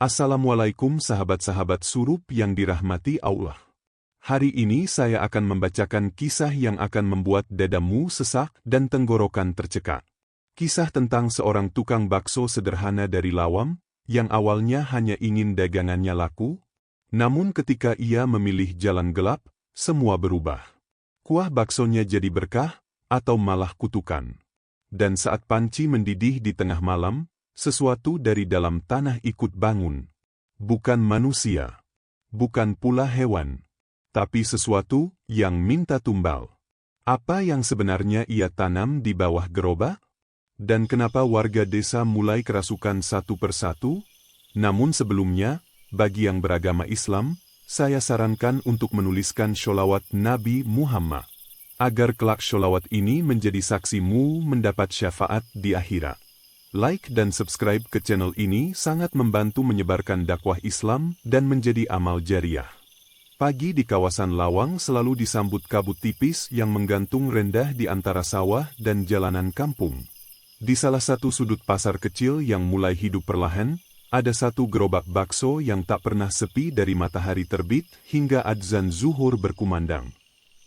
Assalamualaikum sahabat-sahabat surup yang dirahmati Allah. Hari ini saya akan membacakan kisah yang akan membuat dadamu sesak dan tenggorokan tercekak. Kisah tentang seorang tukang bakso sederhana dari Lawam, yang awalnya hanya ingin dagangannya laku, namun ketika ia memilih jalan gelap, semua berubah. Kuah baksonya jadi berkah, atau malah kutukan. Dan saat panci mendidih di tengah malam, sesuatu dari dalam tanah ikut bangun. Bukan manusia. Bukan pula hewan. Tapi sesuatu yang minta tumbal. Apa yang sebenarnya ia tanam di bawah gerobak? Dan kenapa warga desa mulai kerasukan satu persatu? Namun sebelumnya, bagi yang beragama Islam, saya sarankan untuk menuliskan sholawat Nabi Muhammad. Agar kelak sholawat ini menjadi saksimu mendapat syafaat di akhirat. Like dan subscribe ke channel ini sangat membantu menyebarkan dakwah Islam dan menjadi amal jariah. Pagi di kawasan Lawang selalu disambut kabut tipis yang menggantung rendah di antara sawah dan jalanan kampung. Di salah satu sudut pasar kecil yang mulai hidup perlahan, ada satu gerobak bakso yang tak pernah sepi dari matahari terbit hingga adzan zuhur berkumandang.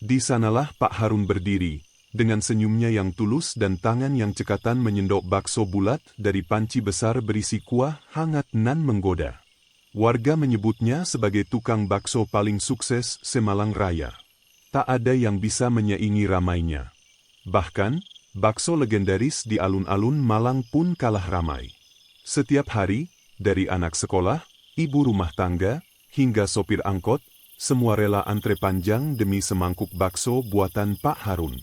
Di sanalah Pak Harun berdiri, dengan senyumnya yang tulus dan tangan yang cekatan menyendok bakso bulat dari panci besar berisi kuah hangat nan menggoda. Warga menyebutnya sebagai tukang bakso paling sukses se-Malang Raya. Tak ada yang bisa menyaingi ramainya. Bahkan, bakso legendaris di alun-alun Malang pun kalah ramai. Setiap hari, dari anak sekolah, ibu rumah tangga, hingga sopir angkot, semua rela antre panjang demi semangkuk bakso buatan Pak Harun.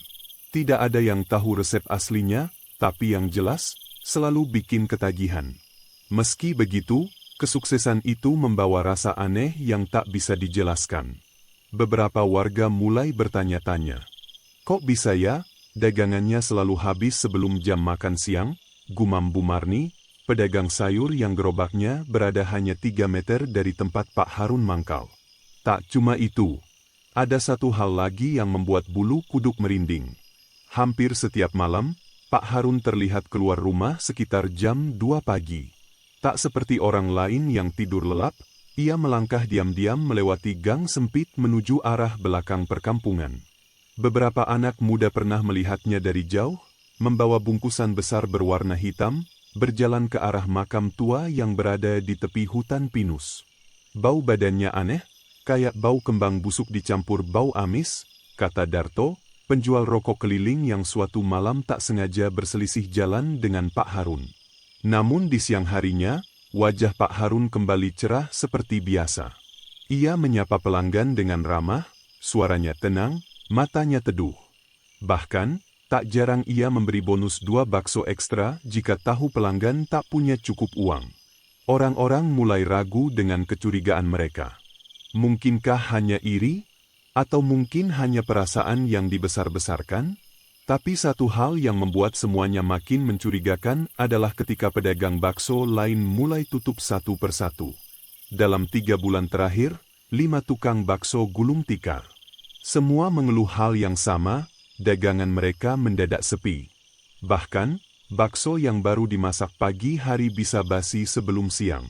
Tidak ada yang tahu resep aslinya, tapi yang jelas, selalu bikin ketagihan. Meski begitu, kesuksesan itu membawa rasa aneh yang tak bisa dijelaskan. Beberapa warga mulai bertanya-tanya. Kok bisa ya, dagangannya selalu habis sebelum jam makan siang? Gumam Bu Marni, pedagang sayur yang gerobaknya berada hanya 3 meter dari tempat Pak Harun mangkal. Tak cuma itu, ada satu hal lagi yang membuat bulu kuduk merinding. Hampir setiap malam, Pak Harun terlihat keluar rumah sekitar jam 2 pagi. Tak seperti orang lain yang tidur lelap, ia melangkah diam-diam melewati gang sempit menuju arah belakang perkampungan. Beberapa anak muda pernah melihatnya dari jauh, membawa bungkusan besar berwarna hitam, berjalan ke arah makam tua yang berada di tepi hutan pinus. Bau badannya aneh, kayak bau kembang busuk dicampur bau amis, kata Darto, penjual rokok keliling yang suatu malam tak sengaja berselisih jalan dengan Pak Harun. Namun di siang harinya, wajah Pak Harun kembali cerah seperti biasa. Ia menyapa pelanggan dengan ramah, suaranya tenang, matanya teduh. Bahkan, tak jarang ia memberi bonus 2 bakso ekstra jika tahu pelanggan tak punya cukup uang. Orang-orang mulai ragu dengan kecurigaan mereka. Mungkinkah hanya iri? Atau mungkin hanya perasaan yang dibesar-besarkan? Tapi satu hal yang membuat semuanya makin mencurigakan adalah ketika pedagang bakso lain mulai tutup satu persatu. Dalam 3 bulan terakhir, 5 tukang bakso gulung tikar. Semua mengeluh hal yang sama, dagangan mereka mendadak sepi. Bahkan, bakso yang baru dimasak pagi hari bisa basi sebelum siang.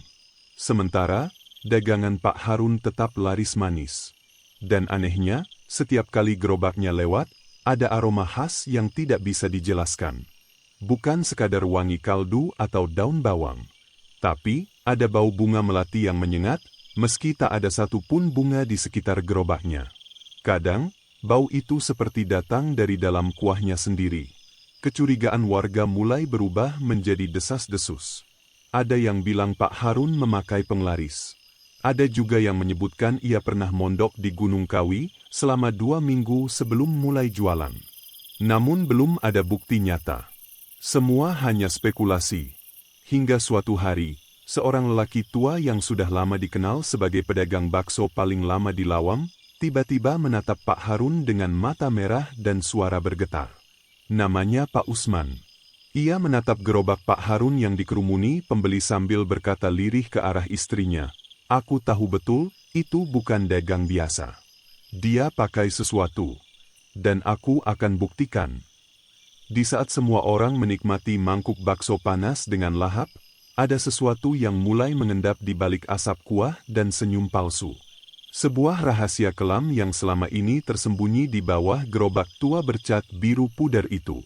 Sementara, dagangan Pak Harun tetap laris manis. Dan anehnya, setiap kali gerobaknya lewat, ada aroma khas yang tidak bisa dijelaskan. Bukan sekadar wangi kaldu atau daun bawang. Tapi, ada bau bunga melati yang menyengat, meski tak ada satupun bunga di sekitar gerobaknya. Kadang, bau itu seperti datang dari dalam kuahnya sendiri. Kecurigaan warga mulai berubah menjadi desas-desus. Ada yang bilang Pak Harun memakai penglaris. Ada juga yang menyebutkan ia pernah mondok di Gunung Kawi selama 2 minggu sebelum mulai jualan. Namun belum ada bukti nyata. Semua hanya spekulasi. Hingga suatu hari, seorang lelaki tua yang sudah lama dikenal sebagai pedagang bakso paling lama di Lawam, tiba-tiba menatap Pak Harun dengan mata merah dan suara bergetar. Namanya Pak Usman. Ia menatap gerobak Pak Harun yang dikerumuni pembeli sambil berkata lirih ke arah istrinya. Aku tahu betul, itu bukan dagang biasa. Dia pakai sesuatu. Dan aku akan buktikan. Di saat semua orang menikmati mangkuk bakso panas dengan lahap, ada sesuatu yang mulai mengendap di balik asap kuah dan senyum palsu. Sebuah rahasia kelam yang selama ini tersembunyi di bawah gerobak tua bercat biru puder itu.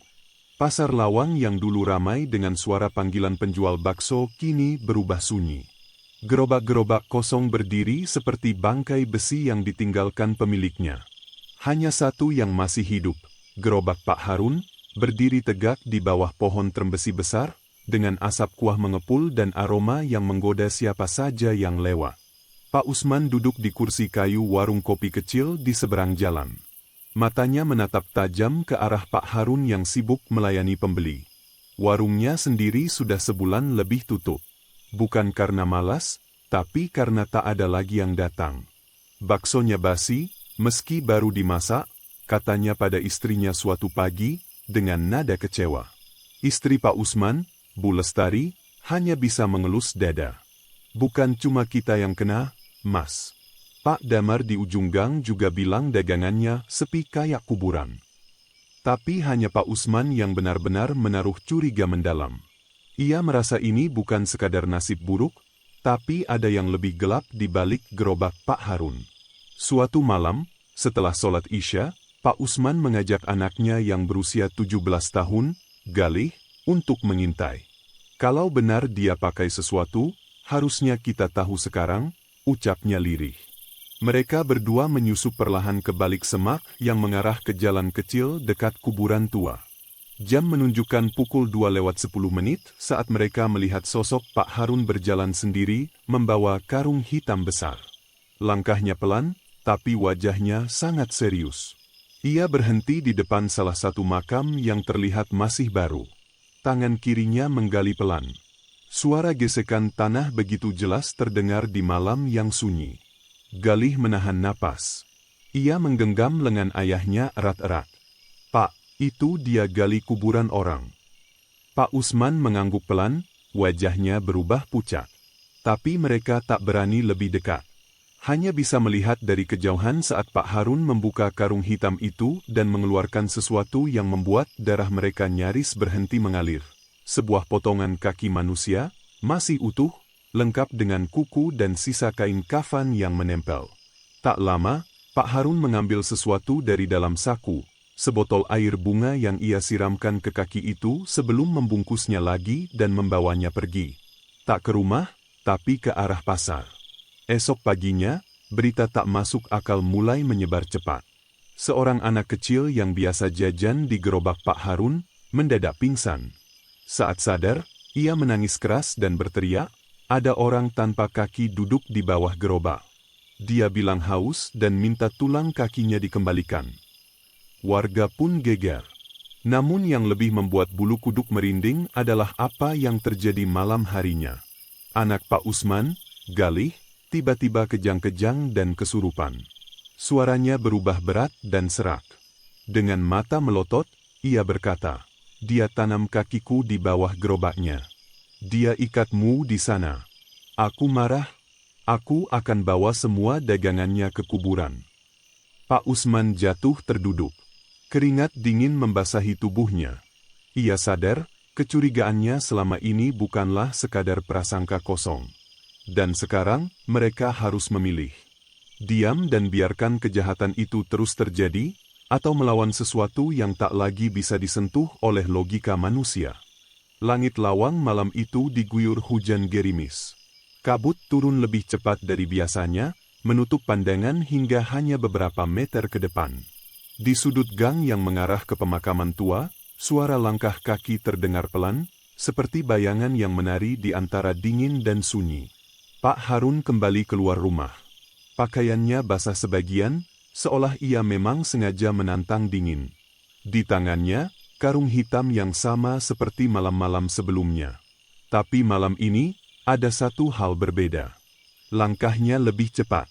Pasar Lawang yang dulu ramai dengan suara panggilan penjual bakso kini berubah sunyi. Gerobak-gerobak kosong berdiri seperti bangkai besi yang ditinggalkan pemiliknya. Hanya satu yang masih hidup, gerobak Pak Harun, berdiri tegak di bawah pohon trembesi besar, dengan asap kuah mengepul dan aroma yang menggoda siapa saja yang lewat. Pak Usman duduk di kursi kayu warung kopi kecil di seberang jalan. Matanya menatap tajam ke arah Pak Harun yang sibuk melayani pembeli. Warungnya sendiri sudah sebulan lebih tutup. Bukan karena malas, tapi karena tak ada lagi yang datang. Baksonya basi, meski baru dimasak, katanya pada istrinya suatu pagi, dengan nada kecewa. Istri Pak Usman, Bu Lestari, hanya bisa mengelus dada. Bukan cuma kita yang kena, Mas. Pak Damar di ujung gang juga bilang dagangannya sepi kayak kuburan. Tapi hanya Pak Usman yang benar-benar menaruh curiga mendalam. Ia merasa ini bukan sekadar nasib buruk, tapi ada yang lebih gelap di balik gerobak Pak Harun. Suatu malam, setelah sholat Isya, Pak Usman mengajak anaknya yang berusia 17 tahun, Galih, untuk mengintai. Kalau benar dia pakai sesuatu, harusnya kita tahu sekarang, ucapnya lirih. Mereka berdua menyusup perlahan ke balik semak yang mengarah ke jalan kecil dekat kuburan tua. Jam menunjukkan pukul 2:10 saat mereka melihat sosok Pak Harun berjalan sendiri, membawa karung hitam besar. Langkahnya pelan, tapi wajahnya sangat serius. Ia berhenti di depan salah satu makam yang terlihat masih baru. Tangan kirinya menggali pelan. Suara gesekan tanah begitu jelas terdengar di malam yang sunyi. Galih menahan napas. Ia menggenggam lengan ayahnya erat-erat. Pak, itu dia gali kuburan orang. Pak Usman mengangguk pelan, wajahnya berubah pucat. Tapi mereka tak berani lebih dekat. Hanya bisa melihat dari kejauhan saat Pak Harun membuka karung hitam itu dan mengeluarkan sesuatu yang membuat darah mereka nyaris berhenti mengalir. Sebuah potongan kaki manusia, masih utuh, lengkap dengan kuku dan sisa kain kafan yang menempel. Tak lama, Pak Harun mengambil sesuatu dari dalam saku, sebotol air bunga yang ia siramkan ke kaki itu sebelum membungkusnya lagi dan membawanya pergi. Tak ke rumah, tapi ke arah pasar. Esok paginya, berita tak masuk akal mulai menyebar cepat. Seorang anak kecil yang biasa jajan di gerobak Pak Harun, mendadak pingsan. Saat sadar, ia menangis keras dan berteriak, ada orang tanpa kaki duduk di bawah gerobak. Dia bilang haus dan minta tulang kakinya dikembalikan. Warga pun geger. Namun yang lebih membuat bulu kuduk merinding adalah apa yang terjadi malam harinya. Anak Pak Usman, Galih, tiba-tiba kejang-kejang dan kesurupan. Suaranya berubah berat dan serak. Dengan mata melotot, ia berkata, dia tanam kakiku di bawah gerobaknya. Dia ikatmu di sana. Aku marah. Aku akan bawa semua dagangannya ke kuburan. Pak Usman jatuh terduduk. Keringat dingin membasahi tubuhnya. Ia sadar, kecurigaannya selama ini bukanlah sekadar prasangka kosong. Dan sekarang, mereka harus memilih. Diam dan biarkan kejahatan itu terus terjadi, atau melawan sesuatu yang tak lagi bisa disentuh oleh logika manusia. Langit Lawang malam itu diguyur hujan gerimis. Kabut turun lebih cepat dari biasanya, menutup pandangan hingga hanya beberapa meter ke depan. Di sudut gang yang mengarah ke pemakaman tua, suara langkah kaki terdengar pelan, seperti bayangan yang menari di antara dingin dan sunyi. Pak Harun kembali keluar rumah. Pakaiannya basah sebagian, seolah ia memang sengaja menantang dingin. Di tangannya, karung hitam yang sama seperti malam-malam sebelumnya. Tapi malam ini, ada satu hal berbeda. Langkahnya lebih cepat.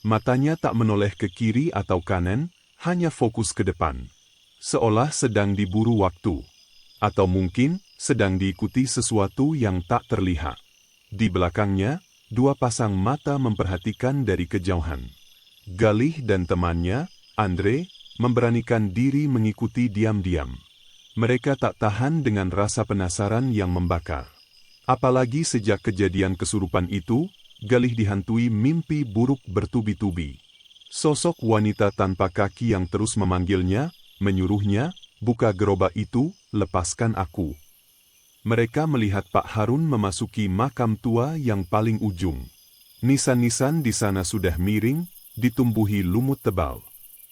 Matanya tak menoleh ke kiri atau kanan, hanya fokus ke depan. Seolah sedang diburu waktu. Atau mungkin, sedang diikuti sesuatu yang tak terlihat. Di belakangnya, dua pasang mata memperhatikan dari kejauhan. Galih dan temannya, Andre, memberanikan diri mengikuti diam-diam. Mereka tak tahan dengan rasa penasaran yang membakar. Apalagi sejak kejadian kesurupan itu, Galih dihantui mimpi buruk bertubi-tubi. Sosok wanita tanpa kaki yang terus memanggilnya, menyuruhnya, "Buka gerobak itu, lepaskan aku." Mereka melihat Pak Harun memasuki makam tua yang paling ujung. Nisan-nisan di sana sudah miring, ditumbuhi lumut tebal.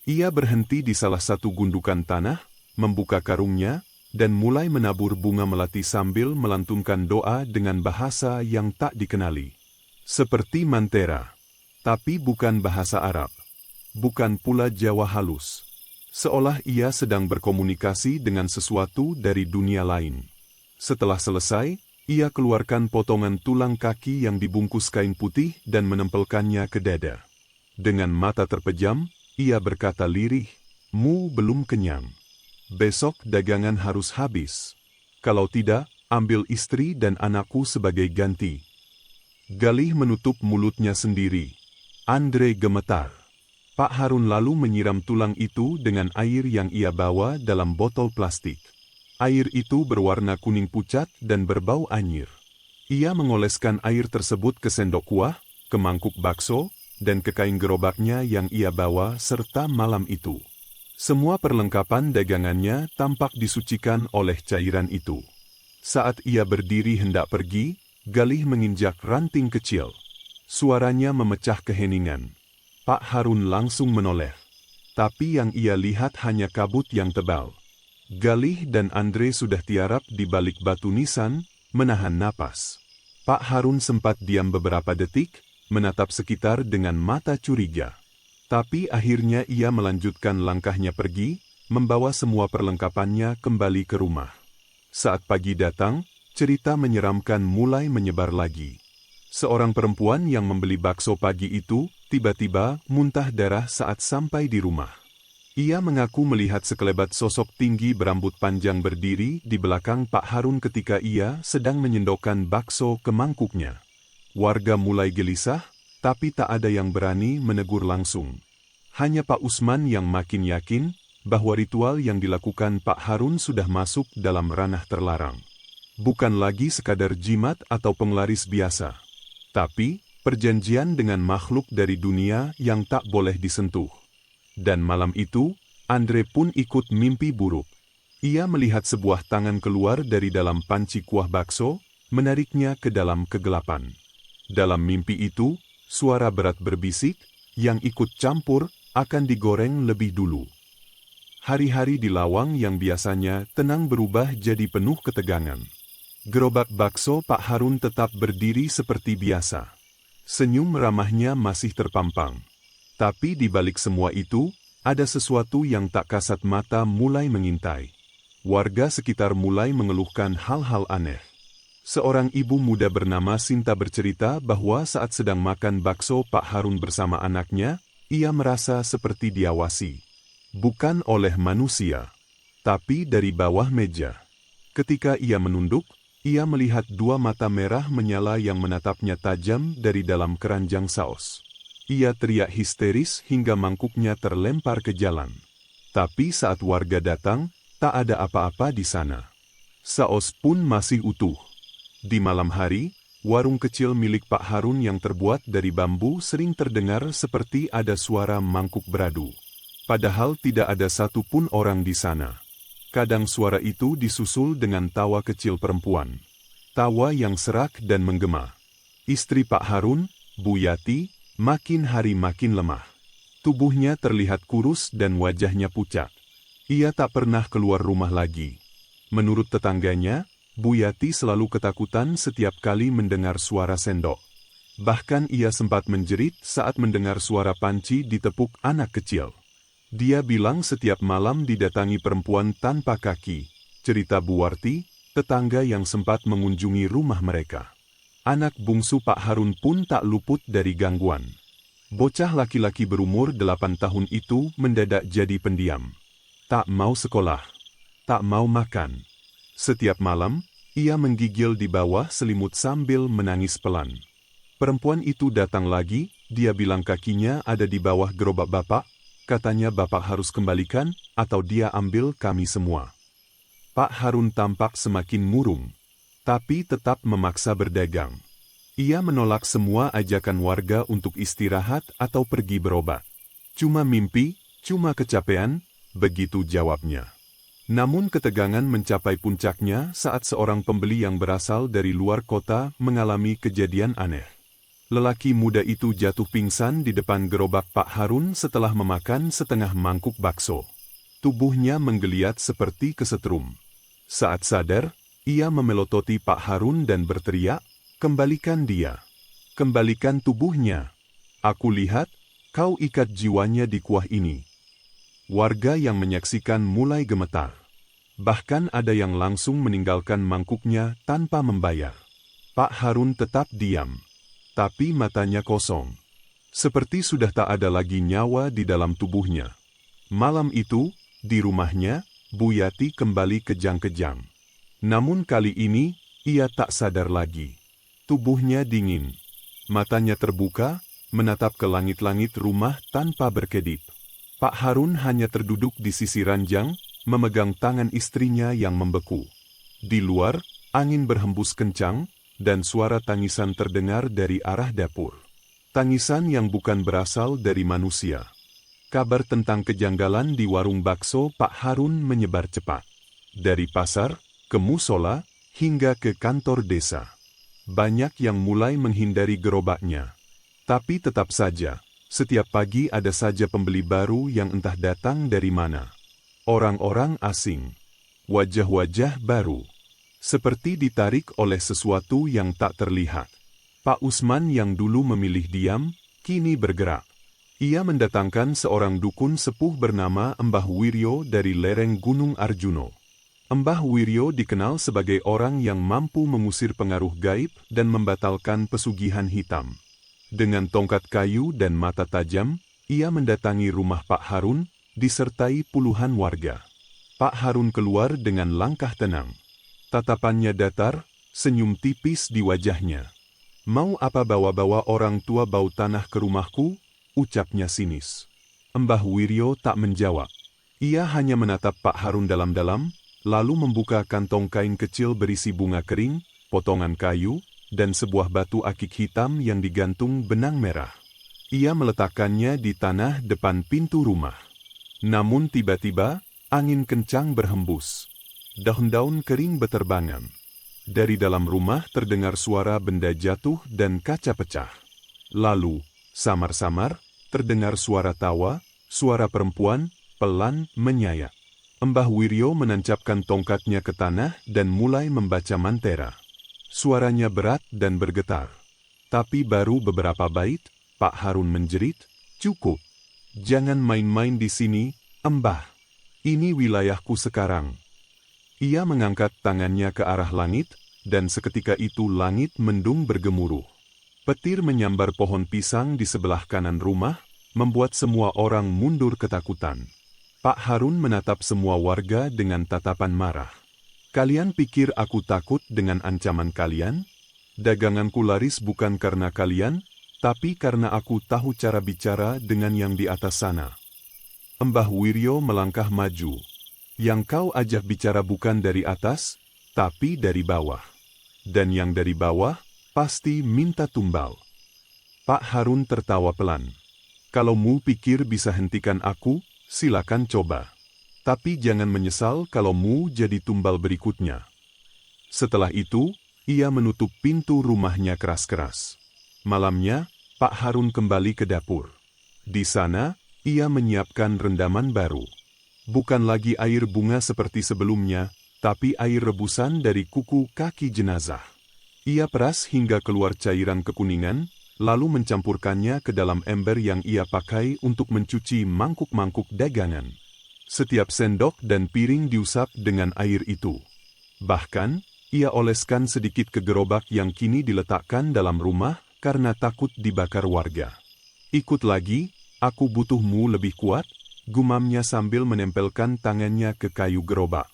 Ia berhenti di salah satu gundukan tanah, membuka karungnya, dan mulai menabur bunga melati sambil melantunkan doa dengan bahasa yang tak dikenali. Seperti Mantera. Tapi bukan bahasa Arab. Bukan pula Jawa halus. Seolah ia sedang berkomunikasi dengan sesuatu dari dunia lain. Setelah selesai, ia keluarkan potongan tulang kaki yang dibungkus kain putih dan menempelkannya ke dada. Dengan mata terpejam, ia berkata lirih, "Mu belum kenyang. Besok dagangan harus habis. Kalau tidak, ambil istri dan anakku sebagai ganti." Galih menutup mulutnya sendiri. Andre gemetar. Pak Harun lalu menyiram tulang itu dengan air yang ia bawa dalam botol plastik. Air itu berwarna kuning pucat dan berbau anyir. Ia mengoleskan air tersebut ke sendok kuah, ke mangkuk bakso, dan ke kain gerobaknya yang ia bawa serta malam itu. Semua perlengkapan dagangannya tampak disucikan oleh cairan itu. Saat ia berdiri hendak pergi, Galih menginjak ranting kecil. Suaranya memecah keheningan. Pak Harun langsung menoleh. Tapi yang ia lihat hanya kabut yang tebal. Galih dan Andre sudah tiarap di balik batu nisan, menahan napas. Pak Harun sempat diam beberapa detik, menatap sekitar dengan mata curiga. Tapi akhirnya ia melanjutkan langkahnya pergi, membawa semua perlengkapannya kembali ke rumah. Saat pagi datang, cerita menyeramkan mulai menyebar lagi. Seorang perempuan yang membeli bakso pagi itu, tiba-tiba muntah darah saat sampai di rumah. Ia mengaku melihat sekelebat sosok tinggi berambut panjang berdiri di belakang Pak Harun ketika ia sedang menyendokkan bakso ke mangkuknya. Warga mulai gelisah, tapi tak ada yang berani menegur langsung. Hanya Pak Usman yang makin yakin bahwa ritual yang dilakukan Pak Harun sudah masuk dalam ranah terlarang. Bukan lagi sekadar jimat atau penglaris biasa, tapi perjanjian dengan makhluk dari dunia yang tak boleh disentuh. Dan malam itu, Andre pun ikut mimpi buruk. Ia melihat sebuah tangan keluar dari dalam panci kuah bakso, menariknya ke dalam kegelapan. Dalam mimpi itu, suara berat berbisik, yang ikut campur, akan digoreng lebih dulu. Hari-hari di lawang yang biasanya tenang berubah jadi penuh ketegangan. Gerobak bakso Pak Harun tetap berdiri seperti biasa. Senyum ramahnya masih terpampang. Tapi di balik semua itu, ada sesuatu yang tak kasat mata mulai mengintai. Warga sekitar mulai mengeluhkan hal-hal aneh. Seorang ibu muda bernama Sinta bercerita bahwa saat sedang makan bakso Pak Harun bersama anaknya, ia merasa seperti diawasi. Bukan oleh manusia, tapi dari bawah meja. Ketika ia menunduk, ia melihat dua mata merah menyala yang menatapnya tajam dari dalam keranjang saus. Ia teriak histeris hingga mangkuknya terlempar ke jalan. Tapi saat warga datang, tak ada apa-apa di sana. Saus pun masih utuh. Di malam hari, warung kecil milik Pak Harun yang terbuat dari bambu sering terdengar seperti ada suara mangkuk beradu. Padahal tidak ada satupun orang di sana. Kadang suara itu disusul dengan tawa kecil perempuan. Tawa yang serak dan menggema. Istri Pak Harun, Bu Yati, makin hari makin lemah. Tubuhnya terlihat kurus dan wajahnya pucat. Ia tak pernah keluar rumah lagi. Menurut tetangganya, Bu Yati selalu ketakutan setiap kali mendengar suara sendok. Bahkan ia sempat menjerit saat mendengar suara panci ditepuk anak kecil. Dia bilang setiap malam didatangi perempuan tanpa kaki, cerita Bu Warti, tetangga yang sempat mengunjungi rumah mereka. Anak bungsu Pak Harun pun tak luput dari gangguan. Bocah laki-laki berumur 8 tahun itu mendadak jadi pendiam. Tak mau sekolah, tak mau makan. Setiap malam, ia menggigil di bawah selimut sambil menangis pelan. Perempuan itu datang lagi, dia bilang kakinya ada di bawah gerobak bapak. Katanya bapak harus kembalikan, atau dia ambil kami semua. Pak Harun tampak semakin murung. tapi tetap memaksa berdagang. Ia menolak semua ajakan warga untuk istirahat atau pergi berobat. Cuma mimpi, cuma kecapean, begitu jawabnya. Namun ketegangan mencapai puncaknya saat seorang pembeli yang berasal dari luar kota mengalami kejadian aneh. Lelaki muda itu jatuh pingsan di depan gerobak Pak Harun setelah memakan setengah mangkuk bakso. Tubuhnya menggeliat seperti kesetrum. Saat sadar, ia memelototi Pak Harun dan berteriak, "Kembalikan dia. Kembalikan tubuhnya. Aku lihat, kau ikat jiwanya di kuah ini." Warga yang menyaksikan mulai gemetar. Bahkan ada yang langsung meninggalkan mangkuknya tanpa membayar. Pak Harun tetap diam. Tapi matanya kosong. Seperti sudah tak ada lagi nyawa di dalam tubuhnya. Malam itu, di rumahnya, Bu Yati kembali kejang-kejang. Namun kali ini, ia tak sadar lagi. Tubuhnya dingin. Matanya terbuka, menatap ke langit-langit rumah tanpa berkedip. Pak Harun hanya terduduk di sisi ranjang, memegang tangan istrinya yang membeku. Di luar, angin berhembus kencang, dan suara tangisan terdengar dari arah dapur. Tangisan yang bukan berasal dari manusia. Kabar tentang kejanggalan di warung bakso Pak Harun menyebar cepat. Dari pasar, ke musola, hingga ke kantor desa. Banyak yang mulai menghindari gerobaknya. Tapi tetap saja, setiap pagi ada saja pembeli baru yang entah datang dari mana. Orang-orang asing. Wajah-wajah baru. Seperti ditarik oleh sesuatu yang tak terlihat. Pak Usman yang dulu memilih diam, kini bergerak. Ia mendatangkan seorang dukun sepuh bernama Mbah Wiryo dari lereng Gunung Arjuno. Mbah Wiryo dikenal sebagai orang yang mampu mengusir pengaruh gaib dan membatalkan pesugihan hitam. Dengan tongkat kayu dan mata tajam, ia mendatangi rumah Pak Harun, disertai puluhan warga. Pak Harun keluar dengan langkah tenang. Tatapannya datar, senyum tipis di wajahnya. "Mau apa bawa-bawa orang tua bau tanah ke rumahku?" ucapnya sinis. Mbah Wiryo tak menjawab. Ia hanya menatap Pak Harun dalam-dalam, lalu membuka kantong kain kecil berisi bunga kering, potongan kayu, dan sebuah batu akik hitam yang digantung benang merah. Ia meletakkannya di tanah depan pintu rumah. Namun tiba-tiba, angin kencang berhembus. Daun-daun kering beterbangan. Dari dalam rumah terdengar suara benda jatuh dan kaca pecah. Lalu, samar-samar, terdengar suara tawa, suara perempuan, pelan, menyayak. Mbah Wiryo menancapkan tongkatnya ke tanah dan mulai membaca mantera. Suaranya berat dan bergetar. Tapi baru beberapa bait, Pak Harun menjerit, "Cukup. Jangan main-main di sini, Mbah. Ini wilayahku sekarang." Ia mengangkat tangannya ke arah langit, dan seketika itu langit mendung bergemuruh. Petir menyambar pohon pisang di sebelah kanan rumah, membuat semua orang mundur ketakutan. Pak Harun menatap semua warga dengan tatapan marah. "Kalian pikir aku takut dengan ancaman kalian? Daganganku laris bukan karena kalian, tapi karena aku tahu cara bicara dengan yang di atas sana." Mbah Wiryo melangkah maju. "Yang kau ajak bicara bukan dari atas, tapi dari bawah. Dan yang dari bawah, pasti minta tumbal." Pak Harun tertawa pelan. "Kalau mu pikir bisa hentikan aku, silakan coba. Tapi jangan menyesal kalau mu jadi tumbal berikutnya." Setelah itu, ia menutup pintu rumahnya keras-keras. Malamnya, Pak Harun kembali ke dapur. Di sana, ia menyiapkan rendaman baru. Bukan lagi air bunga seperti sebelumnya, tapi air rebusan dari kuku kaki jenazah. Ia peras hingga keluar cairan kekuningan, lalu mencampurkannya ke dalam ember yang ia pakai untuk mencuci mangkuk-mangkuk dagangan. Setiap sendok dan piring diusap dengan air itu. Bahkan, ia oleskan sedikit ke gerobak yang kini diletakkan dalam rumah karena takut dibakar warga. "Ikut lagi, aku butuhmu lebih kuat," gumamnya sambil menempelkan tangannya ke kayu gerobak.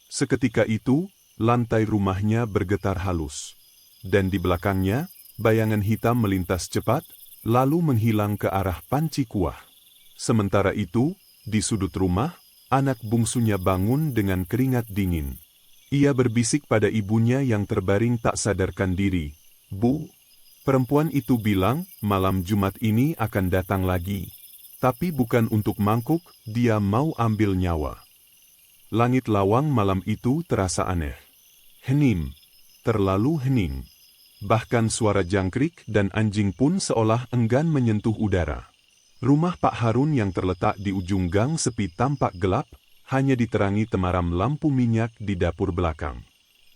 Seketika itu, lantai rumahnya bergetar halus. Dan di belakangnya, bayangan hitam melintas cepat, lalu menghilang ke arah panci kuah. Sementara itu, di sudut rumah, anak bungsunya bangun dengan keringat dingin. Ia berbisik pada ibunya yang terbaring tak sadarkan diri. "Bu." Perempuan itu bilang, "Malam Jumat ini akan datang lagi. Tapi bukan untuk mangkuk, dia mau ambil nyawa." Langit lawang malam itu terasa aneh. Hening. Terlalu hening. Bahkan suara jangkrik dan anjing pun seolah enggan menyentuh udara. Rumah Pak Harun yang terletak di ujung gang sepi tampak gelap, hanya diterangi temaram lampu minyak di dapur belakang.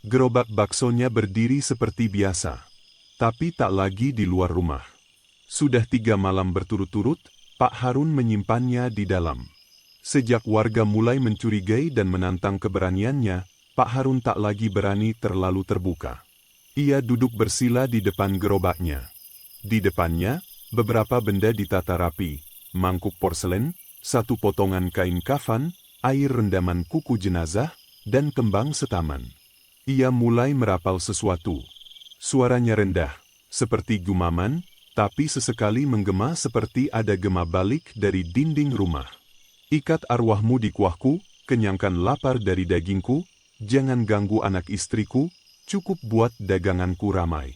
Gerobak baksonya berdiri seperti biasa, tapi tak lagi di luar rumah. Sudah 3 malam berturut-turut, Pak Harun menyimpannya di dalam. Sejak warga mulai mencurigai dan menantang keberaniannya, Pak Harun tak lagi berani terlalu terbuka. Ia duduk bersila di depan gerobaknya. Di depannya, beberapa benda ditata rapi, mangkuk porselen, 1 potongan kain kafan, air rendaman kuku jenazah, dan kembang setaman. Ia mulai merapal sesuatu. Suaranya rendah, seperti gumaman, tapi sesekali menggema seperti ada gema balik dari dinding rumah. "Ikat arwahmu di kuahku, kenyangkan lapar dari dagingku, jangan ganggu anak istriku, cukup buat daganganku ramai."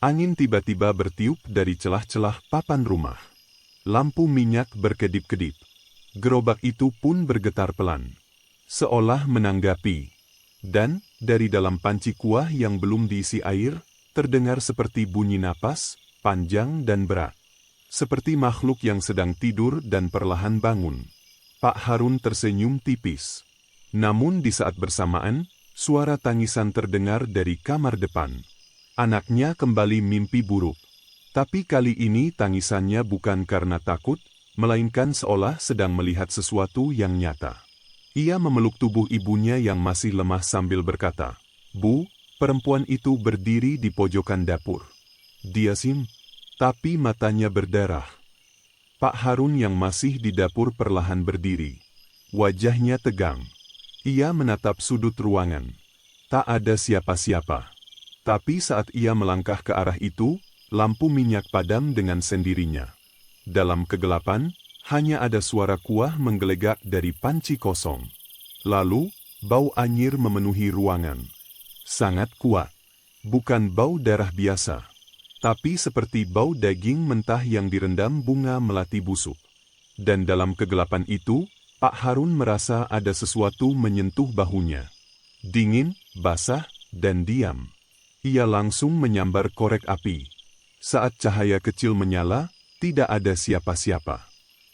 Angin tiba-tiba bertiup dari celah-celah papan rumah. Lampu minyak berkedip-kedip. Gerobak itu pun bergetar pelan, seolah menanggapi. Dan, dari dalam panci kuah yang belum diisi air, terdengar seperti bunyi napas, panjang dan berat. Seperti makhluk yang sedang tidur dan perlahan bangun. Pak Harun tersenyum tipis. Namun di saat bersamaan, suara tangisan terdengar dari kamar depan. Anaknya kembali mimpi buruk. Tapi kali ini tangisannya bukan karena takut, melainkan seolah sedang melihat sesuatu yang nyata. Ia memeluk tubuh ibunya yang masih lemah sambil berkata, "Bu." Perempuan itu berdiri di pojokan dapur. Dia tapi matanya berdarah. Pak Harun yang masih di dapur perlahan berdiri. Wajahnya tegang. Ia menatap sudut ruangan. Tak ada siapa-siapa. Tapi saat ia melangkah ke arah itu, lampu minyak padam dengan sendirinya. Dalam kegelapan, hanya ada suara kuah menggelegak dari panci kosong. Lalu, bau anyir memenuhi ruangan. Sangat kuat. Bukan bau darah biasa, tapi seperti bau daging mentah yang direndam bunga melati busuk. Dan dalam kegelapan itu, Pak Harun merasa ada sesuatu menyentuh bahunya. Dingin, basah, dan diam. Ia langsung menyambar korek api. Saat cahaya kecil menyala, tidak ada siapa-siapa.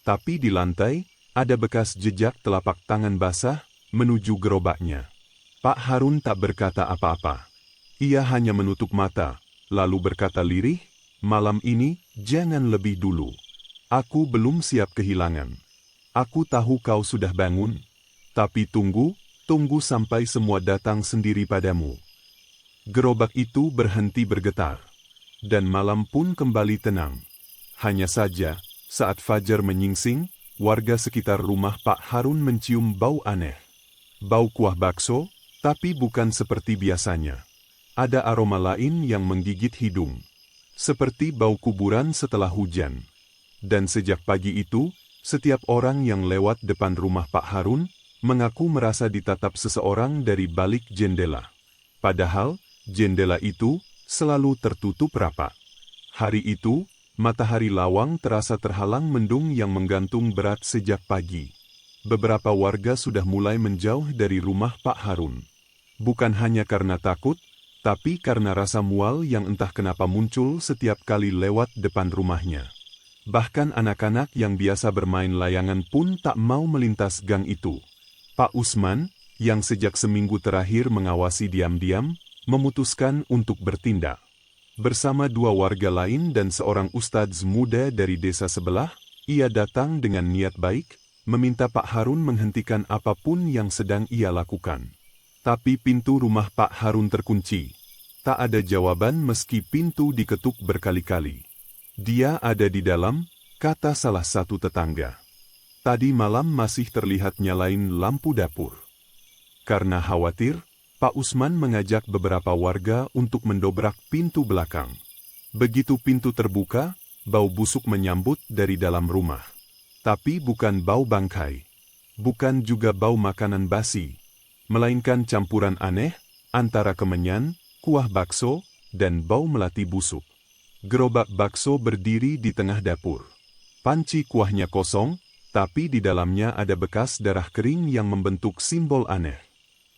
Tapi di lantai, ada bekas jejak telapak tangan basah menuju gerobaknya. Pak Harun tak berkata apa-apa. Ia hanya menutup mata, lalu berkata lirih, "Malam ini, jangan lebih dulu. Aku belum siap kehilangan. Aku tahu kau sudah bangun. Tapi tunggu sampai semua datang sendiri padamu." Gerobak itu berhenti bergetar. Dan malam pun kembali tenang. Hanya saja, saat fajar menyingsing, warga sekitar rumah Pak Harun mencium bau aneh. Bau kuah bakso, tapi bukan seperti biasanya. Ada aroma lain yang menggigit hidung. Seperti bau kuburan setelah hujan. Dan sejak pagi itu, setiap orang yang lewat depan rumah Pak Harun, mengaku merasa ditatap seseorang dari balik jendela. Padahal, jendela itu selalu tertutup rapat. Hari itu, matahari lawang terasa terhalang mendung yang menggantung berat sejak pagi. Beberapa warga sudah mulai menjauh dari rumah Pak Harun. Bukan hanya karena takut, tapi karena rasa mual yang entah kenapa muncul setiap kali lewat depan rumahnya. Bahkan anak-anak yang biasa bermain layangan pun tak mau melintas gang itu. Pak Usman, yang sejak seminggu terakhir mengawasi diam-diam, memutuskan untuk bertindak. Bersama 2 warga lain dan seorang ustadz muda dari desa sebelah, ia datang dengan niat baik, meminta Pak Harun menghentikan apapun yang sedang ia lakukan. Tapi pintu rumah Pak Harun terkunci. Tak ada jawaban meski pintu diketuk berkali-kali. "Dia ada di dalam," kata salah satu tetangga. Tadi malam masih terlihat nyalain lampu dapur. Karena khawatir, Pak Usman mengajak beberapa warga untuk mendobrak pintu belakang. Begitu pintu terbuka, bau busuk menyambut dari dalam rumah. Tapi bukan bau bangkai. Bukan juga bau makanan basi. melainkan campuran aneh antara kemenyan, kuah bakso, dan bau melati busuk. Gerobak bakso berdiri di tengah dapur. Panci kuahnya kosong, tapi di dalamnya ada bekas darah kering yang membentuk simbol aneh.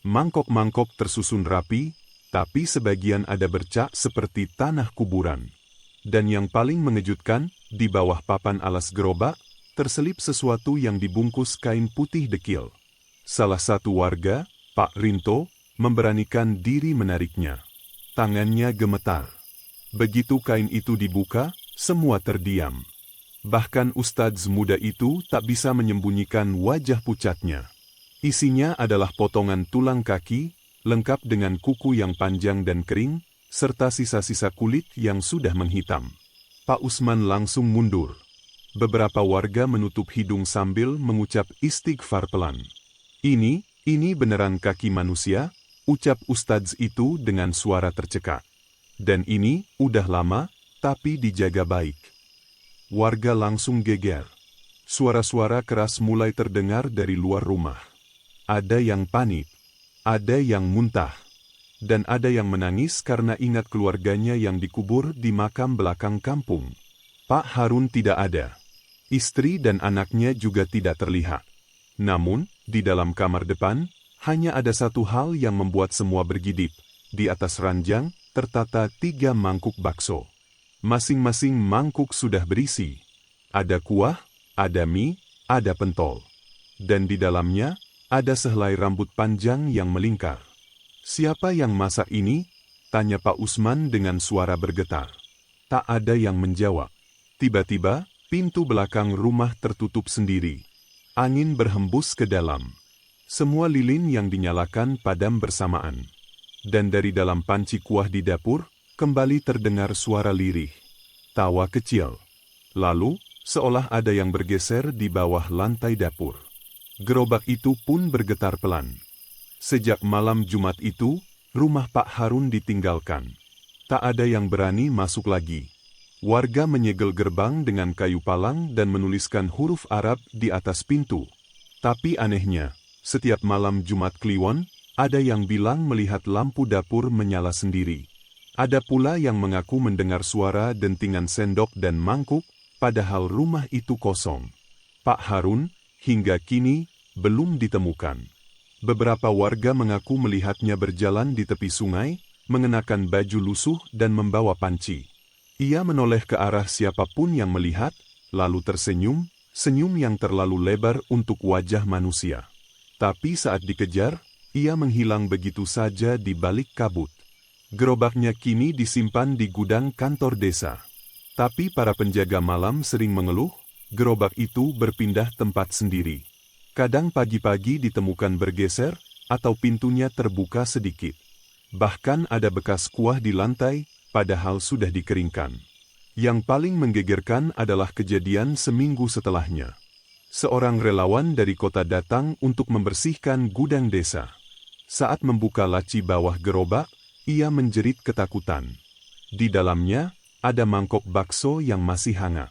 Mangkok-mangkok tersusun rapi, tapi sebagian ada bercak seperti tanah kuburan. Dan yang paling mengejutkan, di bawah papan alas gerobak, terselip sesuatu yang dibungkus kain putih dekil. Salah satu warga, Pak Rinto, memberanikan diri menariknya. Tangannya gemetar. Begitu kain itu dibuka, semua terdiam. Bahkan Ustadz muda itu tak bisa menyembunyikan wajah pucatnya. Isinya adalah potongan tulang kaki, lengkap dengan kuku yang panjang dan kering, serta sisa-sisa kulit yang sudah menghitam. Pak Usman langsung mundur. Beberapa warga menutup hidung sambil mengucap istighfar pelan. Ini beneran kaki manusia, ucap Ustadz itu dengan suara tercekak. Dan ini udah lama, tapi dijaga baik. Warga langsung geger. Suara-suara keras mulai terdengar dari luar rumah. Ada yang panik, ada yang muntah, dan ada yang menangis karena ingat keluarganya yang dikubur di makam belakang kampung. Pak Harun tidak ada. Istri dan anaknya juga tidak terlihat. Namun, di dalam kamar depan, hanya ada satu hal yang membuat semua bergidip. Di atas ranjang, tertata 3 mangkuk bakso. Masing-masing mangkuk sudah berisi. Ada kuah, ada mie, ada pentol. Dan di dalamnya, ada sehelai rambut panjang yang melingkar. Siapa yang masak ini? Tanya Pak Usman dengan suara bergetar. Tak ada yang menjawab. Tiba-tiba, pintu belakang rumah tertutup sendiri. Angin berhembus ke dalam. Semua lilin yang dinyalakan padam bersamaan. Dan dari dalam panci kuah di dapur, kembali terdengar suara lirih. Tawa kecil. Lalu, seolah ada yang bergeser di bawah lantai dapur. Gerobak itu pun bergetar pelan. Sejak malam Jumat itu, rumah Pak Harun ditinggalkan. Tak ada yang berani masuk lagi. Warga menyegel gerbang dengan kayu palang dan menuliskan huruf Arab di atas pintu. Tapi anehnya, setiap malam Jumat Kliwon, ada yang bilang melihat lampu dapur menyala sendiri. Ada pula yang mengaku mendengar suara dentingan sendok dan mangkuk, padahal rumah itu kosong. Pak Harun, hingga kini, belum ditemukan. Beberapa warga mengaku melihatnya berjalan di tepi sungai, mengenakan baju lusuh dan membawa panci. Ia menoleh ke arah siapapun yang melihat, lalu tersenyum, senyum yang terlalu lebar untuk wajah manusia. Tapi saat dikejar, ia menghilang begitu saja di balik kabut. Gerobaknya kini disimpan di gudang kantor desa. Tapi para penjaga malam sering mengeluh, gerobak itu berpindah tempat sendiri. Kadang pagi-pagi ditemukan bergeser, atau pintunya terbuka sedikit. Bahkan ada bekas kuah di lantai, padahal sudah dikeringkan. Yang paling menggegerkan adalah kejadian seminggu setelahnya. Seorang relawan dari kota datang untuk membersihkan gudang desa. Saat membuka laci bawah gerobak, ia menjerit ketakutan. Di dalamnya, ada mangkok bakso yang masih hangat.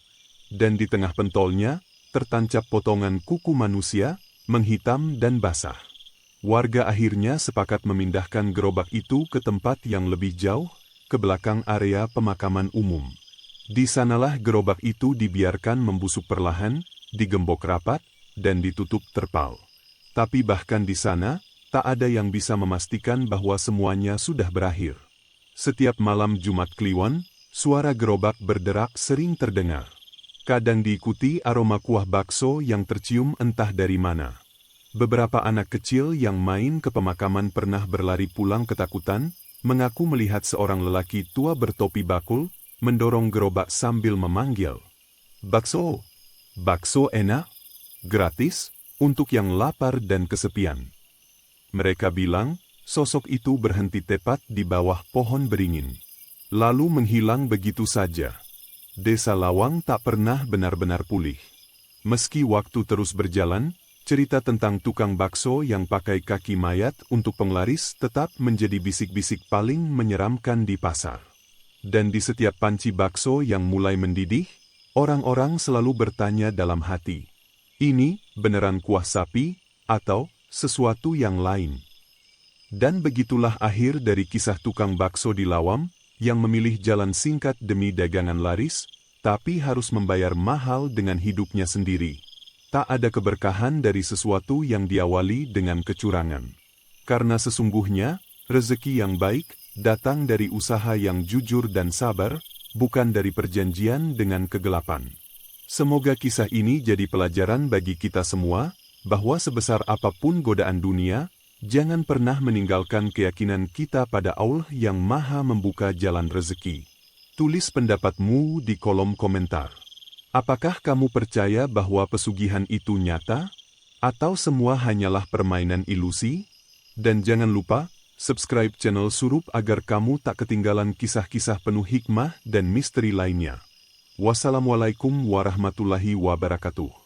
Dan di tengah pentolnya, tertancap potongan kuku manusia, menghitam dan basah. Warga akhirnya sepakat memindahkan gerobak itu ke tempat yang lebih jauh, ke belakang area pemakaman umum. Di sanalah gerobak itu dibiarkan membusuk perlahan, digembok rapat, dan ditutup terpal. Tapi bahkan di sana, tak ada yang bisa memastikan bahwa semuanya sudah berakhir. Setiap malam Jumat Kliwon, suara gerobak berderak sering terdengar. Kadang diikuti aroma kuah bakso yang tercium entah dari mana. Beberapa anak kecil yang main ke pemakaman pernah berlari pulang ketakutan, mengaku melihat seorang lelaki tua bertopi bakul, mendorong gerobak sambil memanggil. Bakso! Bakso enak? Gratis? Untuk yang lapar dan kesepian. Mereka bilang, sosok itu berhenti tepat di bawah pohon beringin. Lalu menghilang begitu saja. Desa Lawang tak pernah benar-benar pulih. Meski waktu terus berjalan, cerita tentang tukang bakso yang pakai kaki mayat untuk penglaris tetap menjadi bisik-bisik paling menyeramkan di pasar. Dan di setiap panci bakso yang mulai mendidih, orang-orang selalu bertanya dalam hati, ini beneran kuah sapi, atau sesuatu yang lain? Dan begitulah akhir dari kisah tukang bakso di Lawam, yang memilih jalan singkat demi dagangan laris, tapi harus membayar mahal dengan hidupnya sendiri. Tak ada keberkahan dari sesuatu yang diawali dengan kecurangan. Karena sesungguhnya, rezeki yang baik datang dari usaha yang jujur dan sabar, bukan dari perjanjian dengan kegelapan. Semoga kisah ini jadi pelajaran bagi kita semua, bahwa sebesar apapun godaan dunia, jangan pernah meninggalkan keyakinan kita pada Allah yang Maha membuka jalan rezeki. Tulis pendapatmu di kolom komentar. Apakah kamu percaya bahwa pesugihan itu nyata? Atau semua hanyalah permainan ilusi? Dan jangan lupa, subscribe channel Surup agar kamu tak ketinggalan kisah-kisah penuh hikmah dan misteri lainnya. Wassalamualaikum warahmatullahi wabarakatuh.